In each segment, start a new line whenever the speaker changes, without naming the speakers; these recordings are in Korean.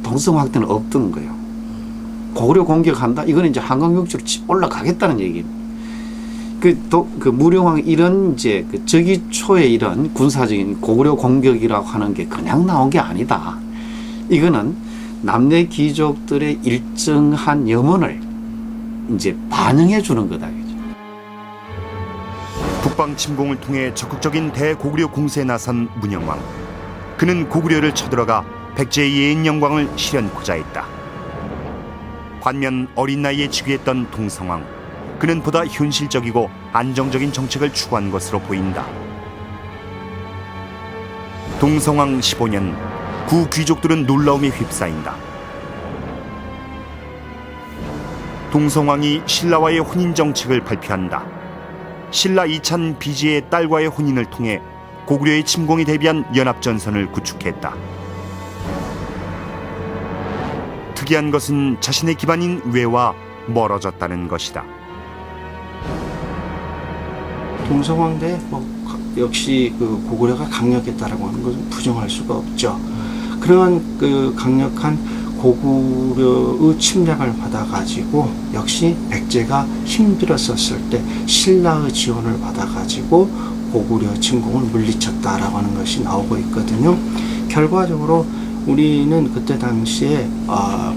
동성 확대는 없던 거예요. 고구려 공격한다? 이거는 이제 한강육지로 올라가겠다는 얘기입니다. 그 무령왕 이런 이제 그 즉위 초에 이런 군사적인 고구려 공격이라고 하는 게 그냥 나온 게 아니다. 이거는 남녀 귀족들의 일정한 염원을 이제 반영해 주는 거다.
북방 침공을 통해 적극적인 대고구려 공세에 나선 문영왕. 그는 고구려를 쳐들어가 백제의 예인 영광을 실현코자 했다. 반면 어린 나이에 즉위했던 동성왕. 그는 보다 현실적이고 안정적인 정책을 추구한 것으로 보인다. 동성왕 15년, 구 귀족들은 놀라움에 휩싸인다. 동성왕이 신라와의 혼인 정책을 발표한다. 신라 이찬 비지의 딸과의 혼인을 통해 고구려의 침공에 대비한 연합전선을 구축했다. 특이한 것은 자신의 기반인 외와 멀어졌다는 것이다.
동성왕 때 역시 그 고구려가 강력했다라고 하는 것은 부정할 수가 없죠. 그러한 그 강력한 고구려의 침략을 받아가지고 역시 백제가 힘들었었을 때 신라의 지원을 받아가지고 고구려 침공을 물리쳤다라고 하는 것이 나오고 있거든요. 결과적으로 우리는 그때 당시에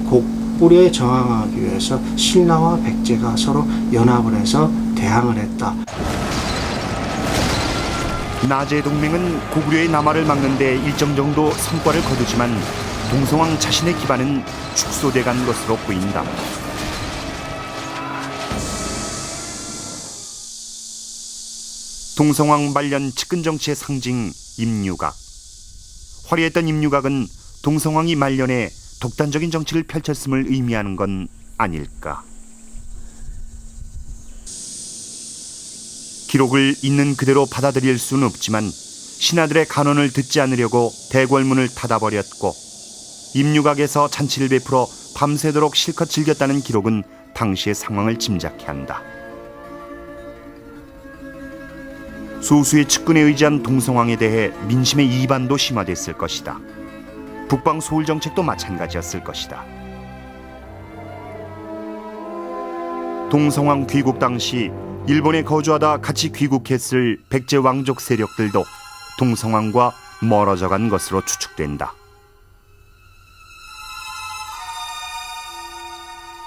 고구려에 저항하기 위해서 신라와 백제가 서로 연합을 해서 대항을 했다.
나제 동맹은 고구려의 남하를 막는 데 일정 정도 성과를 거두지만 동성왕 자신의 기반은 축소돼 간 것으로 보인다. 동성왕 말년 측근 정치의 상징 임유각. 화려했던 임유각은 동성왕이 말년에 독단적인 정치를 펼쳤음을 의미하는 건 아닐까. 기록을 있는 그대로 받아들일 수는 없지만 신하들의 간언을 듣지 않으려고 대궐문을 닫아버렸고 임유각에서 잔치를 베풀어 밤새도록 실컷 즐겼다는 기록은 당시의 상황을 짐작케 한다. 소수의 측근에 의지한 동성왕에 대해 민심의 이반도 심화됐을 것이다. 북방 소울 정책도 마찬가지였을 것이다. 동성왕 귀국 당시 일본에 거주하다 같이 귀국했을 백제 왕족 세력들도 동성왕과 멀어져간 것으로 추측된다.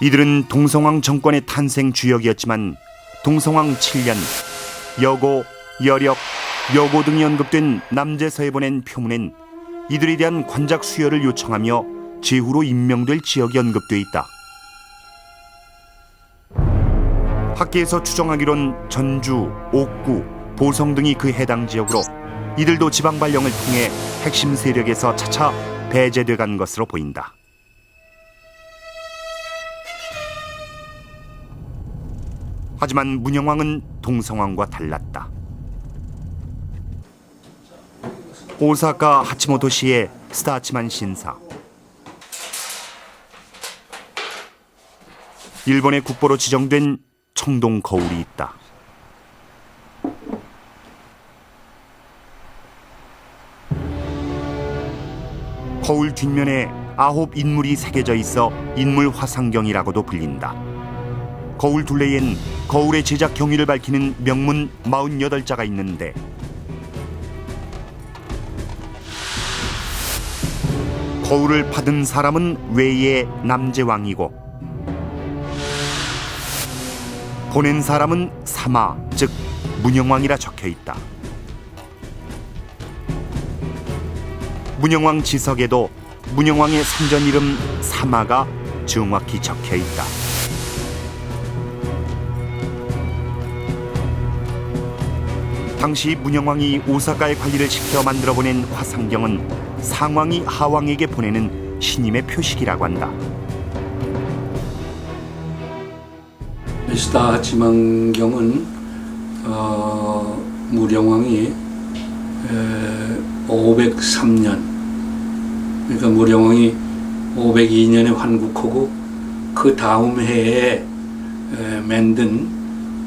이들은 동성왕 정권의 탄생 주역이었지만 동성왕 7년 여고, 여력, 여고 등이 언급된 남제서에 보낸 표문엔 이들에 대한 관작 수여를 요청하며 제후로 임명될 지역이 언급돼 있다. 학계에서 추정하기론 전주, 옥구, 보성 등이 그 해당 지역으로 이들도 지방 발령을 통해 핵심 세력에서 차차 배제돼 간 것으로 보인다. 하지만 문영왕은 동성왕과 달랐다. 오사카 하치모토시의 스타치만 신사. 일본의 국보로 지정된 청동 거울이 있다. 거울 뒷면에 9 인물이 새겨져 있어 인물 화상경이라고도 불린다. 거울 둘레엔 거울의 제작 경위를 밝히는 명문 48자가 있는데 거울을 받은 사람은 외의 남제왕이고 보낸 사람은 사마, 즉 문영왕이라 적혀있다. 문영왕 지석에도 문영왕의 선전 이름 사마가 정확히 적혀있다. 당시 문영왕이 오사카에 관리를 시켜 만들어 보낸 화상경은 상왕이 하왕에게 보내는 신임의 표식이라고 한다.
스타치만경은 무령왕이 503년, 그러니까 무령왕이 502년에 환국하고 그 다음 해에 만든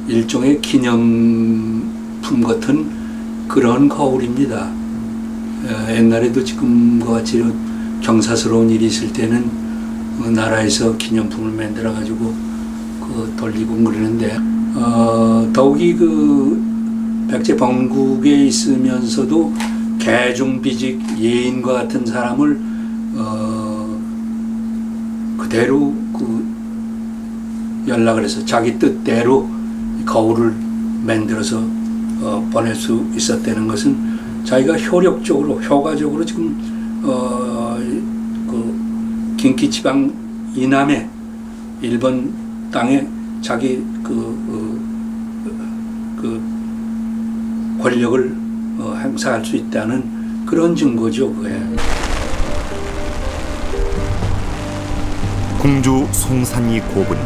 일종의 기념품 같은 그런 거울입니다. 옛날에도 지금과 같이 경사스러운 일이 있을 때는 나라에서 기념품을 만들어 가지고 돌리고 그러는데 더욱이 백제 본국에 있으면서도 계중비직 예인과 같은 사람을 그대로 연락을 해서 자기 뜻대로 거울을 만들어서 보낼 수 있었다는 것은 자기가 효과적으로 지금 긴키지방 이남에 일본 땅에 자기 권력을 행사할 수 있다는 그런 증거죠. 그게.
궁주 송산리 고분.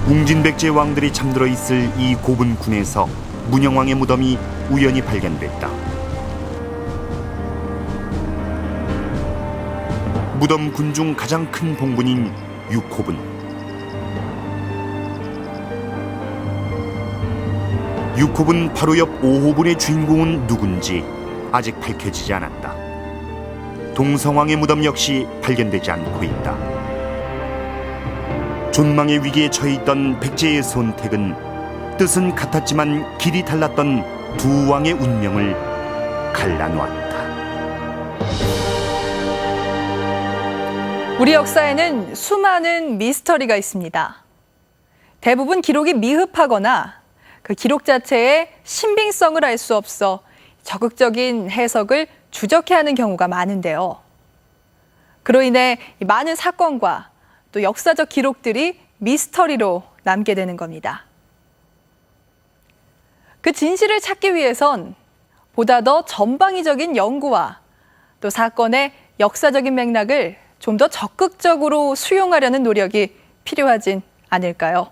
웅진백제 왕들이 잠들어 있을 이 고분군에서 문영왕의 무덤이 우연히 발견됐다. 무덤 군 중 가장 큰 봉분인 6호분. 6호분 바로 옆 5호분의 주인공은 누군지 아직 밝혀지지 않았다. 동성왕의 무덤 역시 발견되지 않고 있다. 존망의 위기에 처해 있던 백제의 손택은 뜻은 같았지만 길이 달랐던 두 왕의 운명을 갈라놓았다.
우리 역사에는 수많은 미스터리가 있습니다. 대부분 기록이 미흡하거나 그 기록 자체의 신빙성을 알 수 없어 적극적인 해석을 주저케하는 경우가 많은데요. 그로 인해 많은 사건과 또 역사적 기록들이 미스터리로 남게 되는 겁니다. 그 진실을 찾기 위해선 보다 더 전방위적인 연구와 또 사건의 역사적인 맥락을 좀 더 적극적으로 수용하려는 노력이 필요하진 않을까요?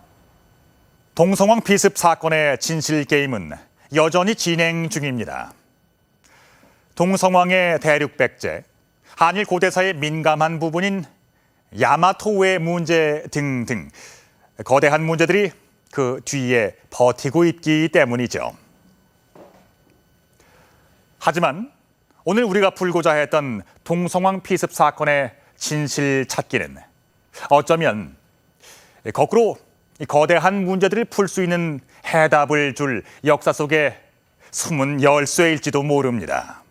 동성왕 비습 사건의 진실 게임은 여전히 진행 중입니다. 동성왕의 대륙 백제, 한일 고대사의 민감한 부분인 야마토의 문제 등등 거대한 문제들이 그 뒤에 버티고 있기 때문이죠. 하지만 오늘 우리가 풀고자 했던 동성왕 피습 사건의 진실 찾기는 어쩌면 거꾸로 이 거대한 문제들을 풀 수 있는 해답을 줄 역사 속의 숨은 열쇠일지도 모릅니다.